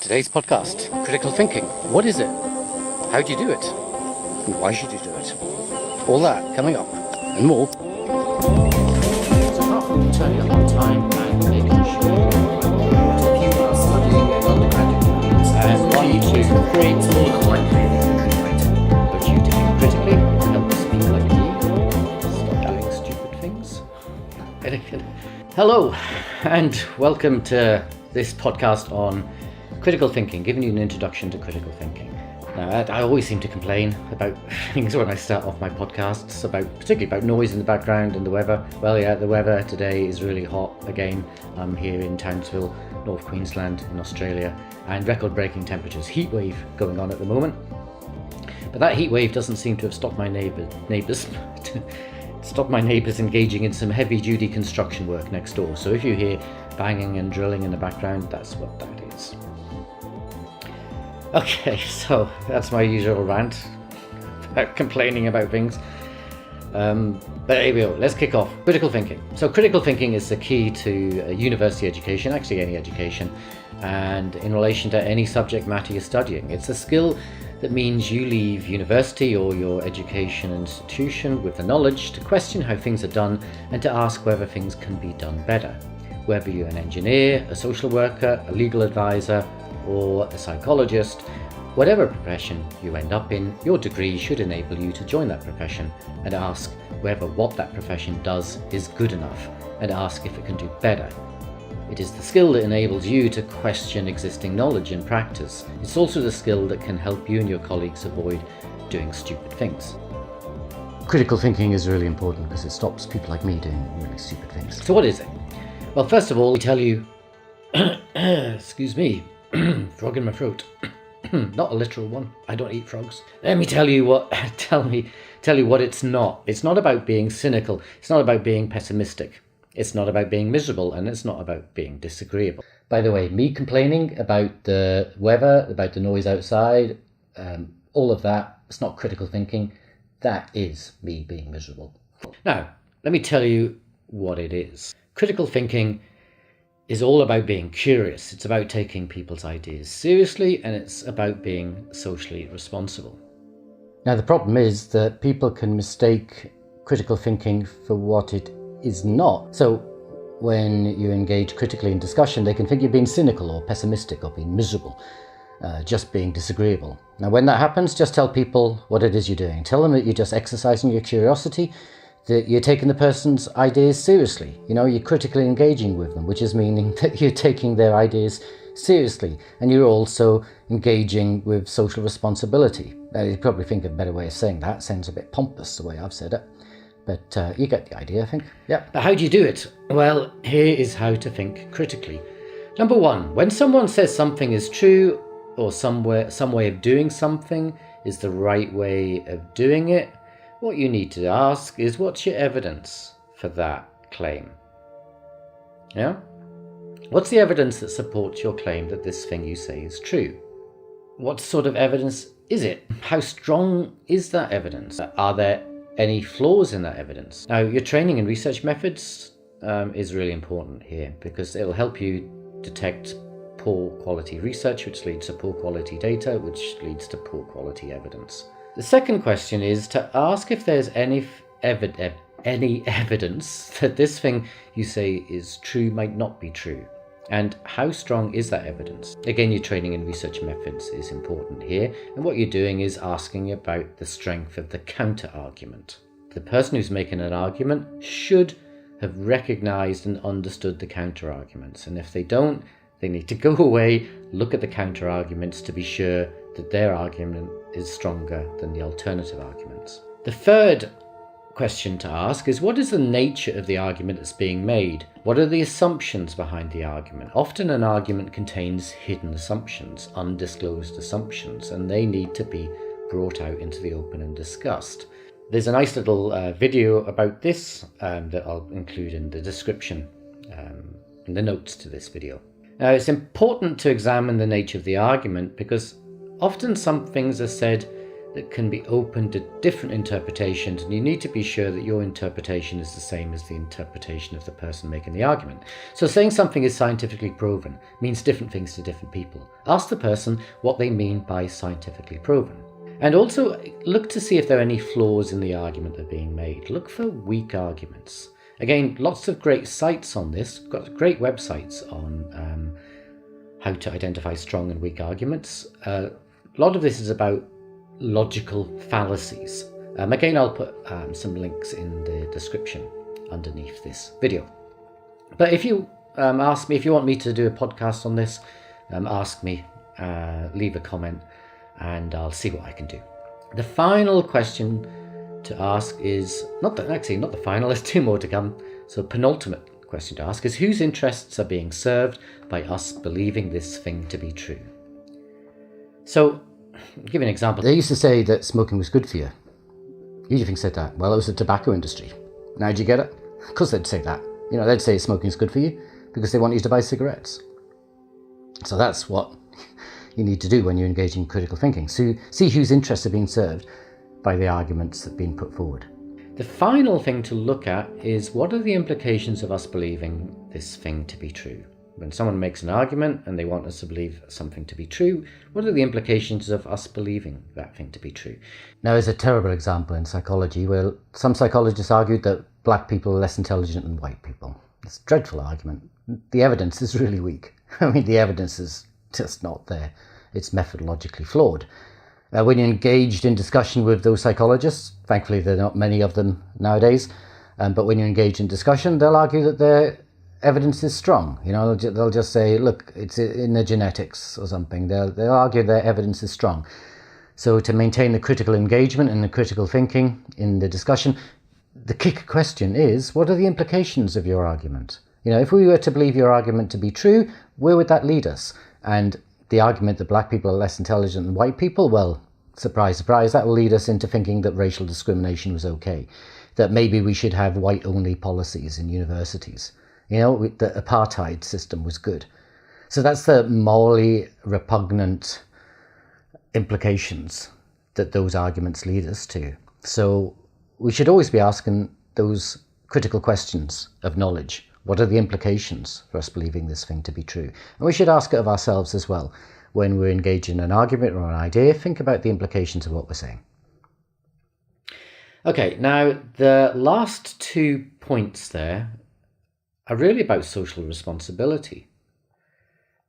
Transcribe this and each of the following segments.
Today's podcast, critical thinking. What is it? How do you do it? And why should you do it? All that coming up and more. So apart from turning up on time and making sure people are studying their undergraduate degrees and wanting to create all the white paper, But you to think critically, to help us speak like me, stop doing stupid things. Hello, and welcome to this podcast on critical thinking, giving you an introduction to critical thinking. Now, I always seem to complain about things when I start off my podcasts, particularly about noise in the background and the weather. Well, yeah, the weather today is really hot again. I'm here in Townsville, North Queensland in Australia, and record-breaking temperatures, heat wave going on at the moment. But that heat wave doesn't seem to have stopped my neighbours engaging in some heavy-duty construction work next door. So if you hear banging and drilling in the background, that's what that is. Okay, so that's my usual rant about complaining about things. But here we go, let's kick off. Critical thinking. So critical thinking is the key to university education, actually any education, and in relation to any subject matter you're studying. It's a skill that means you leave university or your education institution with the knowledge to question how things are done and to ask whether things can be done better. Whether you're an engineer, a social worker, a legal advisor, or a psychologist, whatever profession you end up in, your degree should enable you to join that profession and ask whether what that profession does is good enough and ask if it can do better. It is the skill that enables you to question existing knowledge and practice. It's also the skill that can help you and your colleagues avoid doing stupid things. Critical thinking is really important because it stops people like me doing really stupid things. So what is it? Well, first of all, we tell you, excuse me, frog in my throat. Not a literal one. I don't eat frogs. Let me tell you what it's not. It's not about being cynical. It's not about being pessimistic. It's not about being miserable, and it's not about being disagreeable. By the way, me complaining about the weather, about the noise outside, all of that, it's not critical thinking. That is me being miserable. Now, let me tell you what it is. Critical thinking is all about being curious. It's about taking people's ideas seriously, and it's about being socially responsible. Now, the problem is that people can mistake critical thinking for what it is not. So when you engage critically in discussion, they can think you're being cynical or pessimistic or being miserable, just being disagreeable. Now, when that happens, just tell people what it is you're doing. Tell them that you're just exercising your curiosity, that you're taking the person's ideas seriously. You're critically engaging with them, which is meaning that you're taking their ideas seriously, and you're also engaging with social responsibility. Now, you probably think of a better way of saying that. It sounds a bit pompous the way I've said it, but you get the idea, I think. Yeah. But how do you do it? Well, here is how to think critically. Number one, when someone says something is true, or some way of doing something is the right way of doing it, what you need to ask is, what's your evidence for that claim? Yeah? What's the evidence that supports your claim that this thing you say is true? What sort of evidence is it? How strong is that evidence? Are there any flaws in that evidence? Now, your training in research methods is really important here because it'll help you detect poor quality research, which leads to poor quality data, which leads to poor quality evidence. The second question is to ask if there's any evidence that this thing you say is true might not be true. And how strong is that evidence? Again, your training in research methods is important here. And what you're doing is asking about the strength of the counter-argument. The person who's making an argument should have recognized and understood the counter-arguments. And if they don't, they need to go away, look at the counter-arguments to be sure that their argument is stronger than the alternative arguments. The third question to ask is, what is the nature of the argument that's being made? What are the assumptions behind the argument? Often an argument contains hidden assumptions, undisclosed assumptions, and they need to be brought out into the open and discussed. There's a nice little video about this that I'll include in the description, in the notes to this video. Now, it's important to examine the nature of the argument because often some things are said that can be open to different interpretations, and you need to be sure that your interpretation is the same as the interpretation of the person making the argument. So saying something is scientifically proven means different things to different people. Ask the person what they mean by scientifically proven. And also look to see if there are any flaws in the argument that are being made. Look for weak arguments. Again, lots of great sites on this, got great websites on how to identify strong and weak arguments. A lot of this is about logical fallacies. Again, I'll put some links in the description underneath this video. But if you ask me, if you want me to do a podcast on this, ask me, leave a comment, and I'll see what I can do. The final question to ask is, not the final, there's 2 more to come. So penultimate question to ask is, whose interests are being served by us believing this thing to be true? So, I'll give you an example. They used to say that smoking was good for you. Who do you think said that? Well, it was the tobacco industry. Now, do you get it? Of course they'd say that. You know, they'd say smoking is good for you because they want you to buy cigarettes. So that's what you need to do when you're engaging in critical thinking. So see whose interests are being served by the arguments that have been put forward. The final thing to look at is, what are the implications of us believing this thing to be true? When someone makes an argument and they want us to believe something to be true, what are the implications of us believing that thing to be true? Now, there's a terrible example in psychology where some psychologists argued that black people are less intelligent than white people. It's a dreadful argument. The evidence is really weak. I mean, the evidence is just not there. It's methodologically flawed. When you're engaged in discussion with those psychologists, thankfully there are not many of them nowadays, but when you're engaged in discussion, they'll argue that their evidence is strong. You know, they'll just say, look, it's in the genetics or something. They'll argue their evidence is strong. So to maintain the critical engagement and the critical thinking in the discussion, the kick question is, what are the implications of your argument? You know, if we were to believe your argument to be true, where would that lead us? And the argument that black people are less intelligent than white people, well, surprise, surprise, that will lead us into thinking that racial discrimination was okay, that maybe we should have white-only policies in universities. You know, the apartheid system was good. So that's the morally repugnant implications that those arguments lead us to. So we should always be asking those critical questions of knowledge. What are the implications for us believing this thing to be true? And we should ask it of ourselves as well. When we're engaged in an argument or an idea, think about the implications of what we're saying. Okay, now the last 2 points there are really about social responsibility.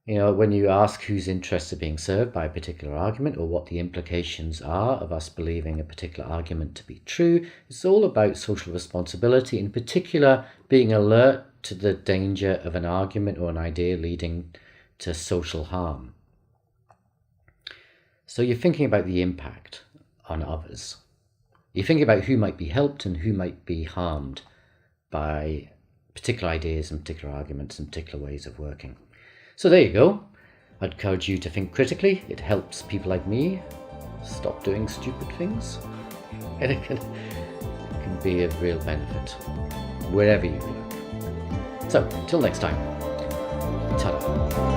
You know, when you ask whose interests are being served by a particular argument, or what the implications are of us believing a particular argument to be true, it's all about social responsibility, in particular being alert to the danger of an argument or an idea leading to social harm. So you're thinking about the impact on others. You're thinking about who might be helped and who might be harmed by particular ideas and particular arguments and particular ways of working. So there you go. I'd encourage you to think critically. It helps people like me stop doing stupid things. And it can be of real benefit wherever you work. So, until next time, ta-da.